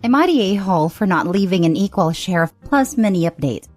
Am I the a-hole for not leaving an equal share of plus mini update?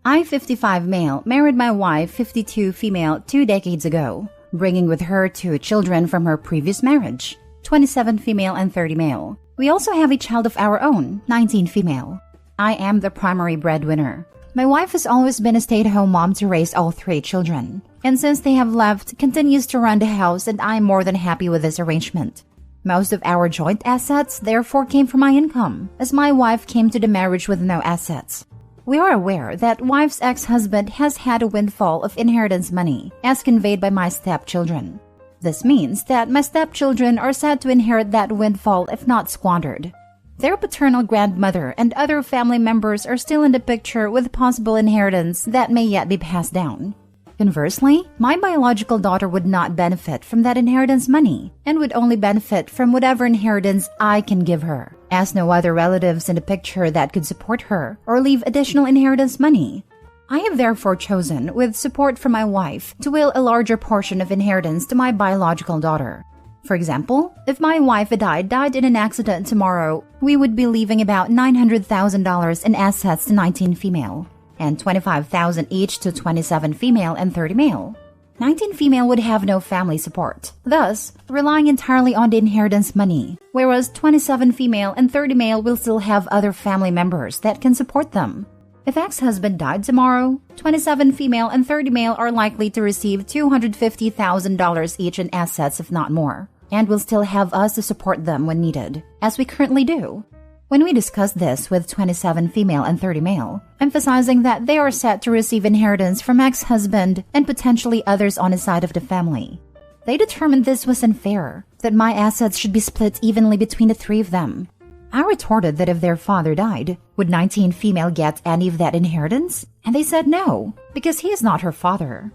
I, 55 male, married my wife, 52 female, 2 decades ago, bringing with her 2 children from her previous marriage, 27 female and 30 male. We also have a child of our own, 19 female. I am the primary breadwinner. My wife has always been a stay-at-home mom to raise all 3 children, and since they have left, continues to run the house, and I am more than happy with this arrangement. Most of our joint assets therefore came from my income, as my wife came to the marriage with no assets. We are aware that wife's ex-husband has had a windfall of inheritance money, as conveyed by my stepchildren. This means that my stepchildren are said to inherit that windfall if not squandered. Their paternal grandmother and other family members are still in the picture with possible inheritance that may yet be passed down. Conversely, my biological daughter would not benefit from that inheritance money and would only benefit from whatever inheritance I can give her, as no other relatives in the picture that could support her or leave additional inheritance money. I have therefore chosen, with support from my wife, to will a larger portion of inheritance to my biological daughter. For example, if my wife died in an accident tomorrow, we would be leaving about $900,000 in assets to 19 female, and $25,000 each to 27 female and 30 male. 19 female would have no family support, thus relying entirely on the inheritance money, whereas 27 female and 30 male will still have other family members that can support them. If ex-husband died tomorrow, 27 female and 30 male are likely to receive $250,000 each in assets, if not more, and will still have us to support them when needed, as we currently do. When we discussed this with 27 female and 30 male, emphasizing that they are set to receive inheritance from ex-husband and potentially others on his side of the family, they determined this was unfair, that my assets should be split evenly between the 3 of them. I retorted that if their father died, would 19 female get any of that inheritance? And they said no, because he is not her father.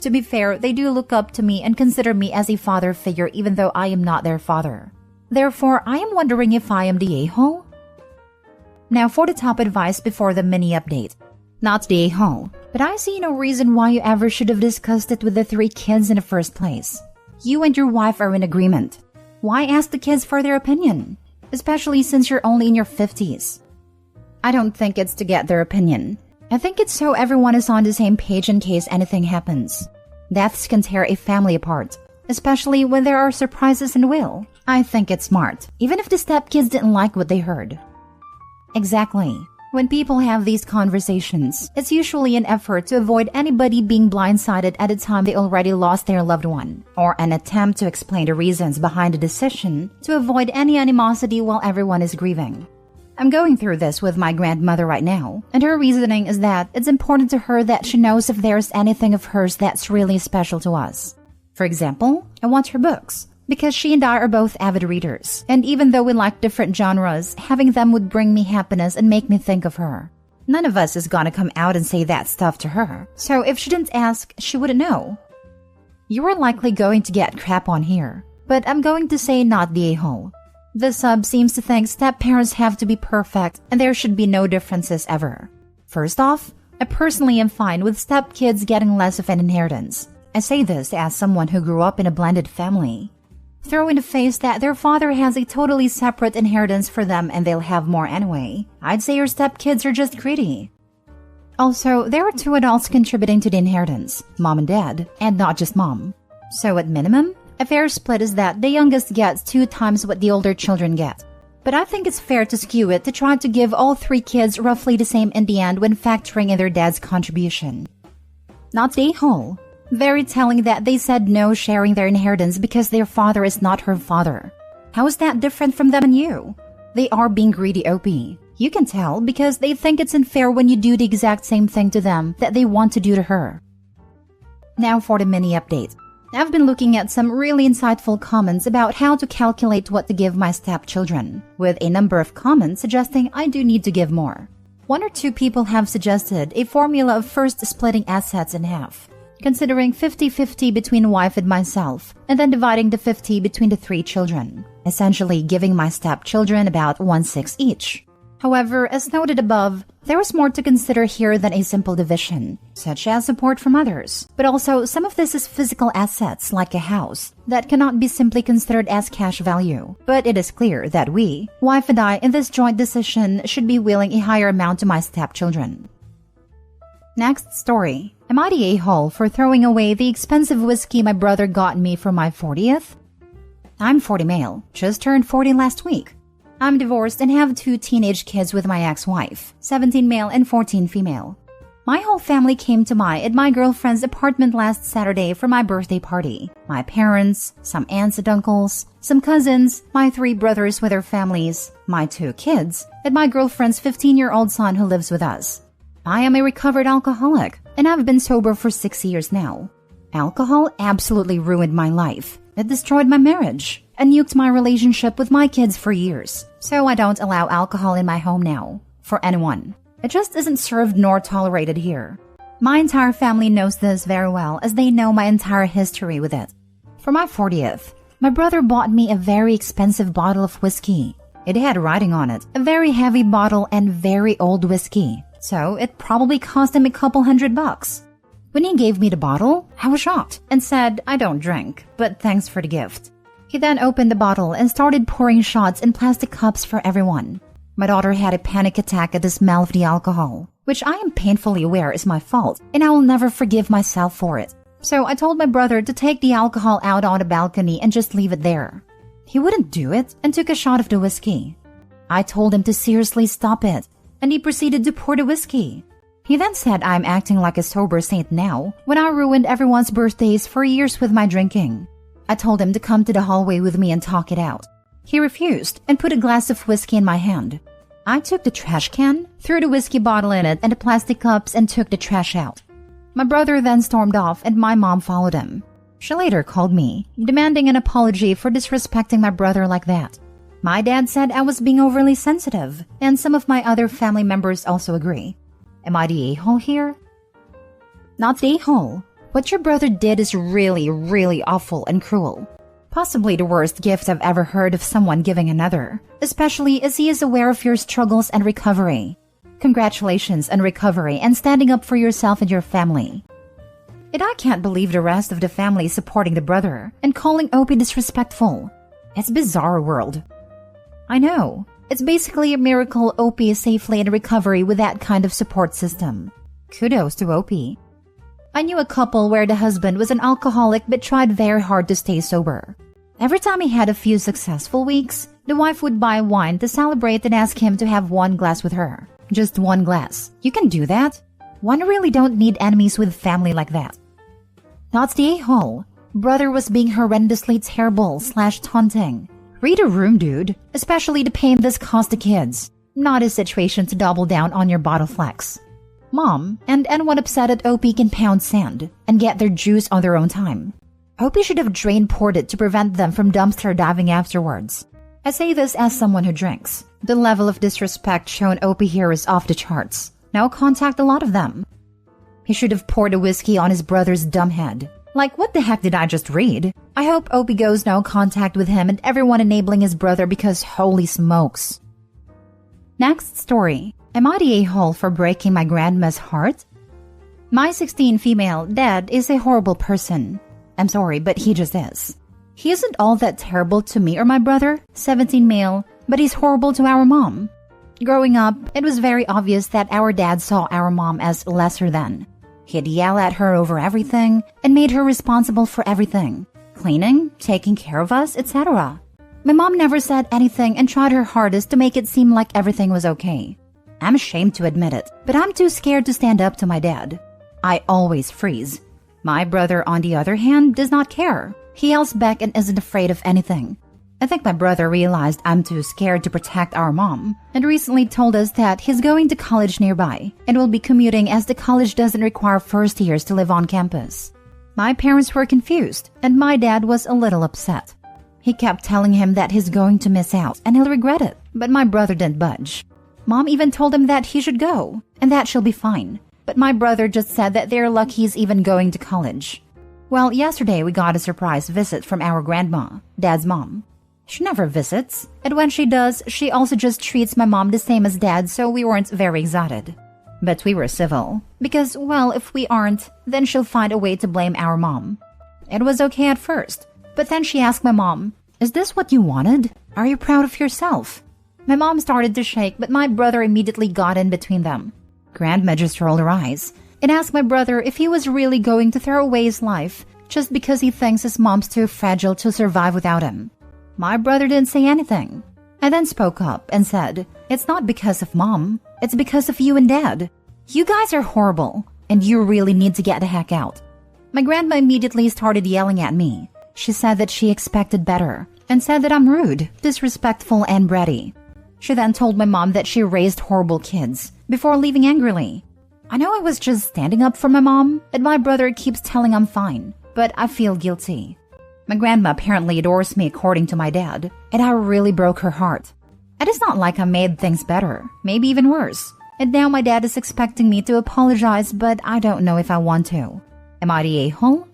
To be fair, they do look up to me and consider me as a father figure even though I am not their father. Therefore, I am wondering if I am the a-hole? Now for the top advice before the mini update. Not the a-hole, but I see no reason why you ever should have discussed it with the 3 kids in the first place. You and your wife are in agreement. Why ask the kids for their opinion? Especially since you're only in your 50s. I don't think it's to get their opinion. I think it's so everyone is on the same page in case anything happens. Deaths can tear a family apart, especially when there are surprises in the will. I think it's smart, even if the stepkids didn't like what they heard. Exactly. When people have these conversations, it's usually an effort to avoid anybody being blindsided at a time they already lost their loved one, or an attempt to explain the reasons behind the decision to avoid any animosity while everyone is grieving. I'm going through this with my grandmother right now, and her reasoning is that it's important to her that she knows if there's anything of hers that's really special to us. For example, I want her books, because she and I are both avid readers, and even though we like different genres, having them would bring me happiness and make me think of her. None of us is gonna come out and say that stuff to her, so if she didn't ask, she wouldn't know. You are likely going to get crap on here, but I'm going to say not the a-hole. The sub seems to think step-parents have to be perfect and there should be no differences ever. First off, I personally am fine with step-kids getting less of an inheritance. I say this as someone who grew up in a blended family. Throw in the face that their father has a totally separate inheritance for them and they'll have more anyway. I'd say your stepkids are just greedy. Also, there are 2 adults contributing to the inheritance, mom and dad, and not just mom. So at minimum, a fair split is that the youngest gets 2 times what the older children get. But I think it's fair to skew it to try to give all 3 kids roughly the same in the end when factoring in their dad's contribution. Not the a-hole. Very telling that they said no sharing their inheritance because their father is not her father. How is that different from them and you? They are being greedy, OP. You can tell because they think it's unfair when you do the exact same thing to them that they want to do to her. Now for the mini update. I've been looking at some really insightful comments about how to calculate what to give my stepchildren, with a number of comments suggesting I do need to give more. 1 or 2 people have suggested a formula of first splitting assets in half, considering 50-50 between wife and myself, and then dividing the 50 between the 3 children, essentially giving my stepchildren about 1/6 each. However, as noted above, There was more to consider here than a simple division, such as support from others. But also, some of this is physical assets like a house that cannot be simply considered as cash value. But it is clear that we, wife and I, in this joint decision should be willing a higher amount to my stepchildren. Next story. Am I the a-hole for throwing away the expensive whiskey my brother got me for my 40th? I'm 40 male, just turned 40 last week. I'm divorced and have 2 teenage kids with my ex-wife, 17 male and 14 female. My whole family came to at my girlfriend's apartment last Saturday for my birthday party. My parents, some aunts and uncles, some cousins, my 3 brothers with their families, my 2 kids, and my girlfriend's 15-year-old son who lives with us. I am a recovered alcoholic, and I've been sober for 6 years now. Alcohol absolutely ruined my life. It destroyed my marriage and nuked my relationship with my kids for years. So I don't allow alcohol in my home now, for anyone. It just isn't served nor tolerated here. My entire family knows this very well, as they know my entire history with it. For my 40th, my brother bought me a very expensive bottle of whiskey. It had writing on it, a very heavy bottle and very old whiskey. So it probably cost him a couple $100. When he gave me the bottle, I was shocked and said, I don't drink, but thanks for the gift. He then opened the bottle and started pouring shots in plastic cups for everyone. My daughter had a panic attack at the smell of the alcohol, which I am painfully aware is my fault, and I will never forgive myself for it. So I told my brother to take the alcohol out on the balcony and just leave it there. He wouldn't do it and took a shot of the whiskey. I told him to seriously stop it, and he proceeded to pour the whiskey. He then said I'm acting like a sober saint now, when I ruined everyone's birthdays for years with my drinking. I told him to come to the hallway with me and talk it out. He refused and put a glass of whiskey in my hand. I took the trash can, threw the whiskey bottle in it and the plastic cups and took the trash out. My brother then stormed off and my mom followed him. She later called me, demanding an apology for disrespecting my brother like that. My dad said I was being overly sensitive, and some of my other family members also agree. Am I the a-hole here? Not the a-hole. What your brother did is really, really awful and cruel. Possibly the worst gift I've ever heard of someone giving another, especially as he is aware of your struggles and recovery. Congratulations on recovery and standing up for yourself and your family. And I can't believe the rest of the family supporting the brother and calling Opie disrespectful. It's a bizarre world. I know. It's basically a miracle Opie is safely in recovery with that kind of support system. Kudos to Opie. I knew a couple where the husband was an alcoholic but tried very hard to stay sober. Every time he had a few successful weeks, the wife would buy wine to celebrate and ask him to have 1 glass with her. Just 1 glass. You can do that. One really don't need enemies with family like that. That's the a-hole. Brother was being horrendously terrible/taunting. Read a room, dude. Especially the pain this caused the kids. Not a situation to double down on your bottle flex. Mom and anyone upset at Opie can pound sand and get their juice on their own time. Opie should have drain-poured it to prevent them from dumpster diving afterwards. I say this as someone who drinks. The level of disrespect shown Opie here is off the charts. Now contact a lot of them. He should have poured a whiskey on his brother's dumb head. Like, what the heck did I just read? I hope Opie goes no contact with him and everyone enabling his brother because holy smokes. Next story. Am I the a-hole for breaking my grandma's heart? My 16 female dad is a horrible person. I'm sorry, but he just is. He isn't all that terrible to me or my brother, 17 male, but he's horrible to our mom. Growing up, it was very obvious that our dad saw our mom as lesser than. He'd yell at her over everything and made her responsible for everything. Cleaning, taking care of us, etc. My mom never said anything and tried her hardest to make it seem like everything was okay. I'm ashamed to admit it, but I'm too scared to stand up to my dad. I always freeze. My brother, on the other hand, does not care. He yells back and isn't afraid of anything. I think my brother realized I'm too scared to protect our mom and recently told us that he's going to college nearby and will be commuting as the college doesn't require first years to live on campus. My parents were confused and my dad was a little upset. He kept telling him that he's going to miss out and he'll regret it, but my brother didn't budge. Mom even told him that he should go and that she'll be fine, but my brother just said that they're lucky he's even going to college. Well, yesterday we got a surprise visit from our grandma, Dad's mom. She never visits, and when she does, she also just treats my mom the same as Dad, so we weren't very excited. But we were civil, because, well, if we aren't, then she'll find a way to blame our mom. It was okay at first, but then she asked my mom, "Is this what you wanted? Are you proud of yourself?" My mom started to shake, but my brother immediately got in between them. Grandma just rolled her eyes and asked my brother if he was really going to throw away his life just because he thinks his mom's too fragile to survive without him. My brother didn't say anything. I then spoke up and said, "It's not because of Mom, it's because of you and Dad. You guys are horrible, and you really need to get the heck out." My grandma immediately started yelling at me. She said that she expected better, and said that I'm rude, disrespectful, and bratty. She then told my mom that she raised horrible kids, before leaving angrily. I know I was just standing up for my mom, and my brother keeps telling I'm fine, but I feel guilty. My grandma apparently adores me according to my dad, and I really broke her heart. It is not like I made things better, maybe even worse. And now my dad is expecting me to apologize, but I don't know if I want to. Am I the a-hole?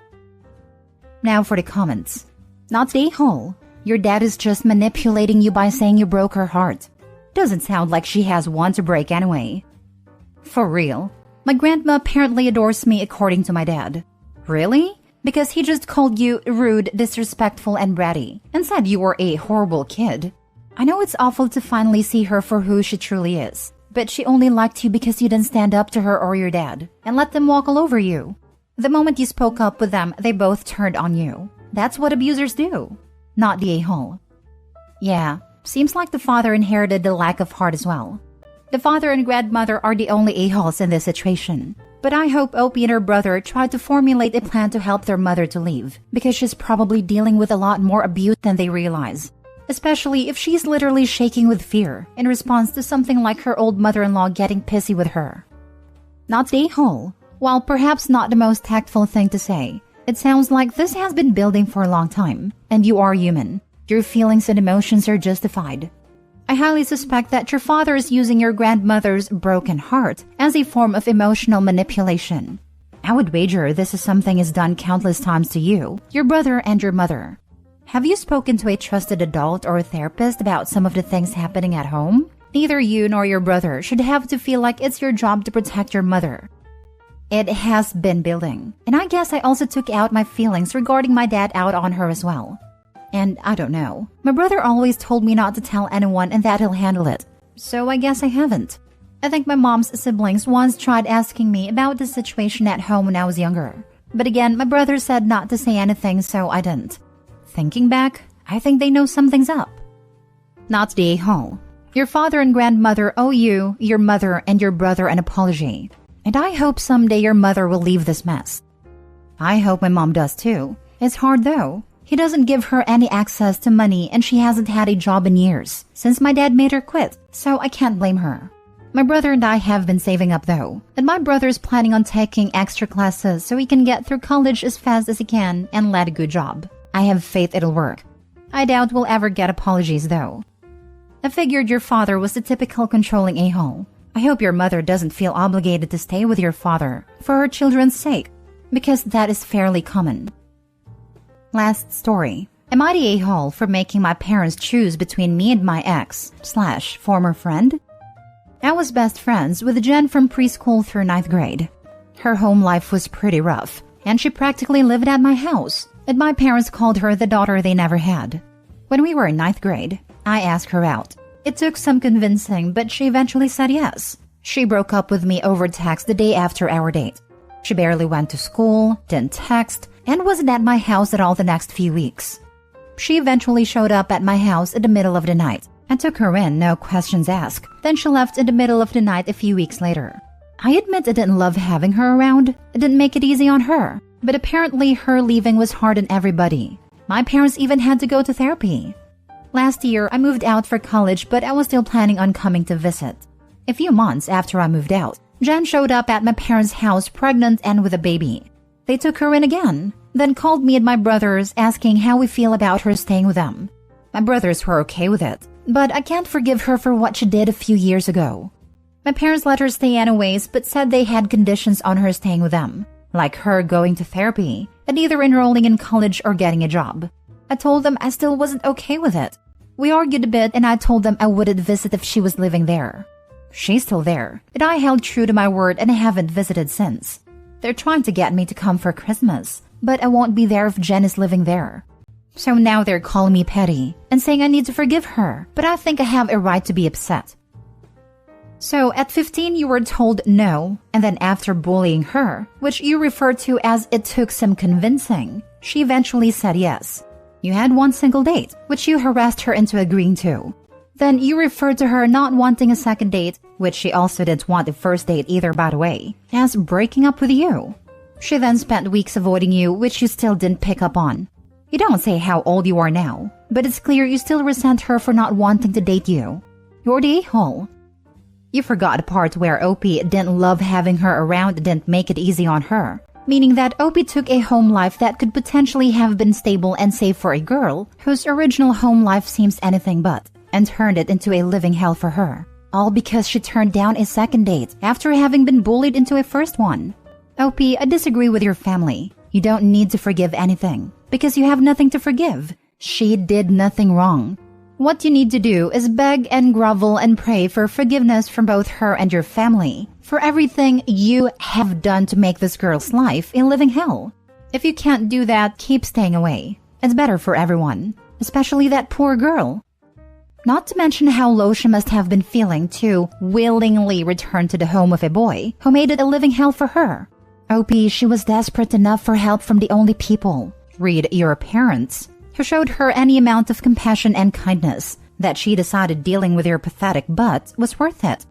Now for the comments. Not the a-hole. Your dad is just manipulating you by saying you broke her heart. Doesn't sound like she has one to break anyway. For real. My grandma apparently adores me according to my dad. Really? Because he just called you rude, disrespectful, and bratty, and said you were a horrible kid. I know it's awful to finally see her for who she truly is, but she only liked you because you didn't stand up to her or your dad, and let them walk all over you. The moment you spoke up with them, they both turned on you. That's what abusers do. Not the a-hole. Yeah, seems like the father inherited the lack of heart as well. The father and grandmother are the only a-holes in this situation. But I hope Opie and her brother tried to formulate a plan to help their mother to leave, because she's probably dealing with a lot more abuse than they realize. Especially if she's literally shaking with fear in response to something like her old mother-in-law getting pissy with her. Not the a-hole. While perhaps not the most tactful thing to say, it sounds like this has been building for a long time, and you are human. Your feelings and emotions are justified. I highly suspect that your father is using your grandmother's broken heart as a form of emotional manipulation. I would wager this is something he's done countless times to you, your brother, and your mother. Have you spoken to a trusted adult or a therapist about some of the things happening at home? Neither you nor your brother should have to feel like it's your job to protect your mother. It has been building, and I guess I also took out my feelings regarding my dad out on her as well. And I don't know. My brother always told me not to tell anyone and that he'll handle it. So I guess I haven't. I think my mom's siblings once tried asking me about the situation at home when I was younger. But again, my brother said not to say anything, so I didn't. Thinking back, I think they know something's up. Not the a-hole. Your father and grandmother owe you, your mother, and your brother an apology. And I hope someday your mother will leave this mess. I hope my mom does too. It's hard though. He doesn't give her any access to money and she hasn't had a job in years since my dad made her quit, so I can't blame her. My brother and I have been saving up though, and my brother's planning on taking extra classes so he can get through college as fast as he can and land a good job. I have faith it'll work. I doubt we'll ever get apologies though. I figured your father was the typical controlling a-hole. I hope your mother doesn't feel obligated to stay with your father for her children's sake, because that is fairly common. Last story. Am I the a-hole for making my parents choose between me and my ex/former friend? I was best friends with Jen from preschool through 9th grade. Her home life was pretty rough, and she practically lived at my house, and my parents called her the daughter they never had. When we were in 9th grade, I asked her out. It took some convincing, but she eventually said yes. She broke up with me over text the day after our date. She barely went to school, didn't text, and wasn't at my house at all the next few weeks. She eventually showed up at my house in the middle of the night. I took her in, no questions asked. Then she left in the middle of the night a few weeks later. I admit I didn't love having her around. It didn't make it easy on her. But apparently her leaving was hard on everybody. My parents even had to go to therapy. Last year, I moved out for college, but I was still planning on coming to visit. A few months after I moved out, Jen showed up at my parents' house pregnant and with a baby. They took her in again, then called me and my brothers asking how we feel about her staying with them. My brothers were okay with it, but I can't forgive her for what she did a few years ago. My parents let her stay anyways, but said they had conditions on her staying with them, like her going to therapy and either enrolling in college or getting a job. I told them I still wasn't okay with it, We argued a bit and I told them I wouldn't visit if she was living there. She's still there, but I held true to my word and I haven't visited since. They're trying to get me to come for Christmas, but I won't be there if Jen is living there. So now they're calling me petty and saying I need to forgive her, but I think I have a right to be upset. So at 15 you were told no, and then after bullying her, which you referred to as it took some convincing, she eventually said yes. You had one single date, which you harassed her into agreeing to. Then you referred to her not wanting a second date, which she also didn't want the first date either, by the way, as breaking up with you. She then spent weeks avoiding you, which you still didn't pick up on. You don't say how old you are now, but it's clear you still resent her for not wanting to date you. You're the a-hole. You forgot the part where OP didn't love having her around and didn't make it easy on her, meaning that OP took a home life that could potentially have been stable and safe for a girl whose original home life seems anything but, and turned it into a living hell for her, all because she turned down a second date after having been bullied into a first one. OP, I disagree with your family. You don't need to forgive anything, because you have nothing to forgive. She did nothing wrong. What you need to do is beg and grovel and pray for forgiveness from both her and your family for everything you have done to make this girl's life a living hell. If you can't do that, keep staying away. It's better for everyone, especially that poor girl. Not to mention how low she must have been feeling to willingly return to the home of a boy who made it a living hell for her. OP, she was desperate enough for help from the only people, read your parents, who showed her any amount of compassion and kindness that she decided dealing with your pathetic butt was worth it.